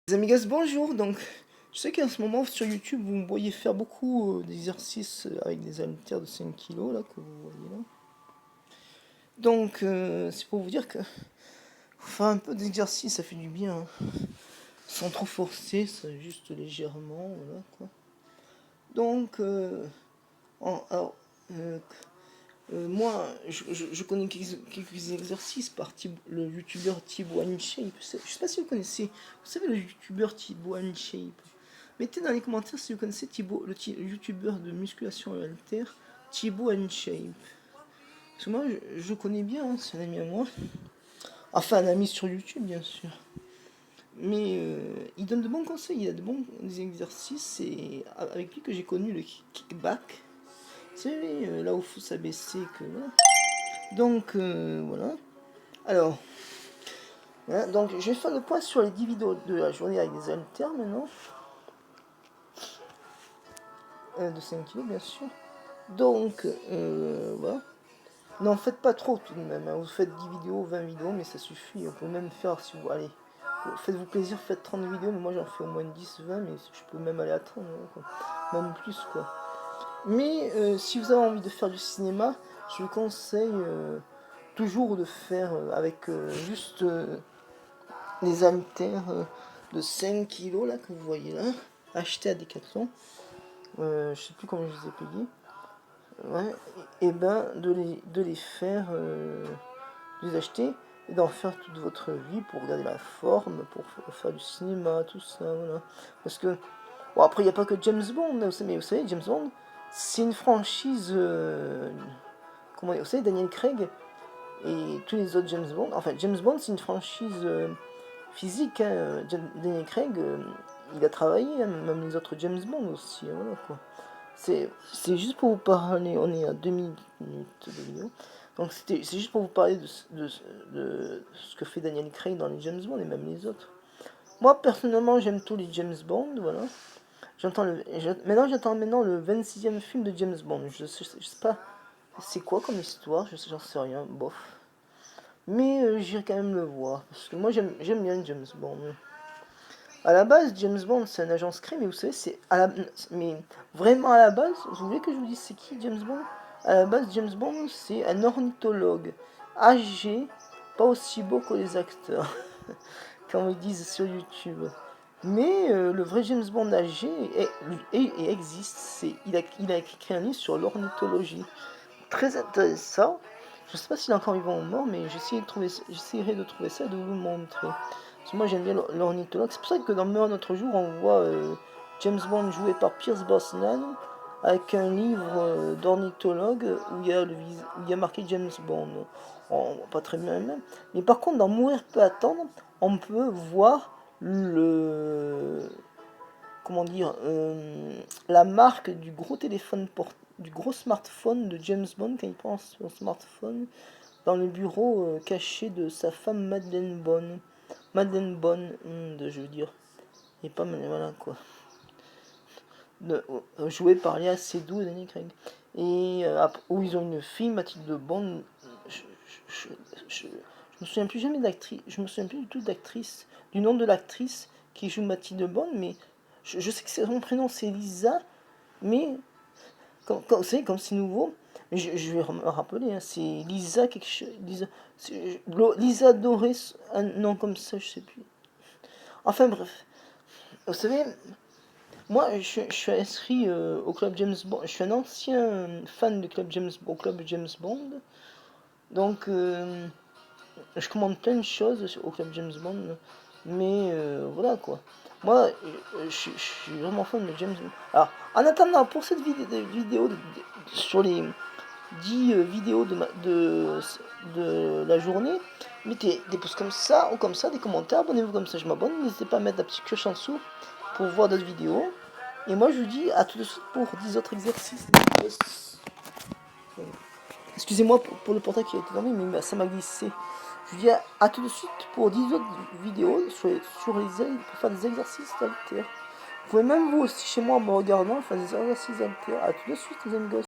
Les amigas, bonjour. Donc, je sais qu'en ce moment sur YouTube, vous me voyez faire beaucoup d'exercices avec des haltères de 5 kilos là, que vous voyez là. Donc, c'est pour vous dire que faire un peu d'exercice, ça fait du bien, hein. Sans trop forcer, c'est juste légèrement, voilà quoi. Donc, alors, moi, je connais quelques exercices par le youtubeur Thibaut InShape. Je sais pas si vous connaissez. Vous savez le youtubeur Thibaut InShape. Mettez dans les commentaires si vous connaissez Thibaut, le youtubeur de musculation et halter, Thibaut InShape. Parce que moi, je connais bien, hein, c'est un ami à moi. Enfin, un ami sur YouTube, bien sûr. Mais il donne de bons conseils, il a de bons exercices. C'est avec lui que j'ai connu le kickback. C'est là où il faut s'abaisser que voilà. Donc voilà. Alors, voilà, donc je vais faire le point sur les 10 vidéos de la journée avec des haltères maintenant. De 5 kilos bien sûr. Donc voilà. N'en faites pas trop tout de même, hein. Vous faites 10 vidéos, 20 vidéos, mais ça suffit. On peut même faire, si vous allez, faites-vous plaisir, faites 30 vidéos, mais moi j'en fais au moins 10, 20, mais je peux même aller à 30, quoi. Même plus quoi. Mais si vous avez envie de faire du cinéma, je vous conseille toujours de faire avec juste les haltères de 5 kilos là que vous voyez là, achetés à Decathlon. Je sais plus comment je les ai payés. Ouais, et ben de les faire, de les acheter et d'en faire toute votre vie pour regarder la forme, pour faire du cinéma, tout ça, voilà. Parce que, bon, après, il n'y a pas que James Bond, mais vous savez, James Bond, c'est une franchise, comment dire, vous savez, Daniel Craig et tous les autres James Bond, enfin, James Bond, c'est une franchise physique, hein. Daniel Craig, il a travaillé, hein, même les autres James Bond aussi, hein, voilà quoi. C'est juste pour vous parler, on est à 2 minutes de vidéo. Donc c'est juste pour vous parler de ce que fait Daniel Craig dans les James Bond et même les autres. Moi personnellement j'aime tous les James Bond, voilà. Maintenant j'attends le 26e film de James Bond. Je sais pas c'est quoi comme histoire, j'en sais rien, bof. Mais j'irai quand même le voir, parce que moi j'aime bien James Bond. À la base, James Bond, c'est un agent secret, mais vous savez, mais vraiment à la base, vous voulez que je vous dise c'est qui James Bond? À la base, James Bond, c'est un ornithologue âgé, pas aussi beau que les acteurs, comme ils disent sur YouTube. Mais le vrai James Bond âgé existe. Il a écrit un livre sur l'ornithologie. Très intéressant. Je sais pas s'il est encore vivant ou mort, mais j'essaierai de trouver ça et de vous le montrer. Parce que moi j'aime bien l'ornithologue. C'est pour ça que dans Meurt notre jour, on voit James Bond joué par Pierce Brosnan avec un livre d'ornithologue où il y a marqué James Bond. Pas très bien même. Mais par contre, dans Mourir peut attendre, on peut voir comment dire, la marque du gros téléphone du gros smartphone de James Bond quand il prend son smartphone dans le bureau caché de sa femme Madeleine Bond. Madeleine Bond, je veux dire. Et pas voilà quoi. Joué par Léa Seydoux et Daniel Craig. Et où ils ont une fille, Mathilde Bond. Je, je, je, je me souviens plus jamais d'actrice. Je me souviens plus du tout d'actrice. Du nom de l'actrice qui joue Mathilde Bond, mais je sais que son prénom c'est Lisa, mais vous savez, comme c'est nouveau, je vais me rappeler, hein, c'est Lisa quelque chose. Lisa Doré, un nom comme ça, je sais plus. Enfin bref, vous savez, moi je suis inscrit au club James Bond. Je suis un ancien fan du au club James Bond. Donc je commande plein de choses au club James Bond. Mais voilà quoi. Moi, je suis vraiment fan de James Bond. Alors, en attendant, pour cette vidéo sur les 10 vidéos de la journée, mettez des pouces comme ça ou comme ça, des commentaires, abonnez-vous comme ça, je m'abonne. N'hésitez pas à mettre la petite cloche en dessous pour voir d'autres vidéos. Et moi, je vous dis à tout de suite pour 10 autres exercices. Excusez-moi pour le portail qui a été fermé, mais ça m'a glissé. Je vous dis à tout de suite pour 10 autres vidéos pour faire des exercices haltères. Vous pouvez même vous aussi chez moi en me regardant faire des exercices haltères. A tout de suite les amis gosses.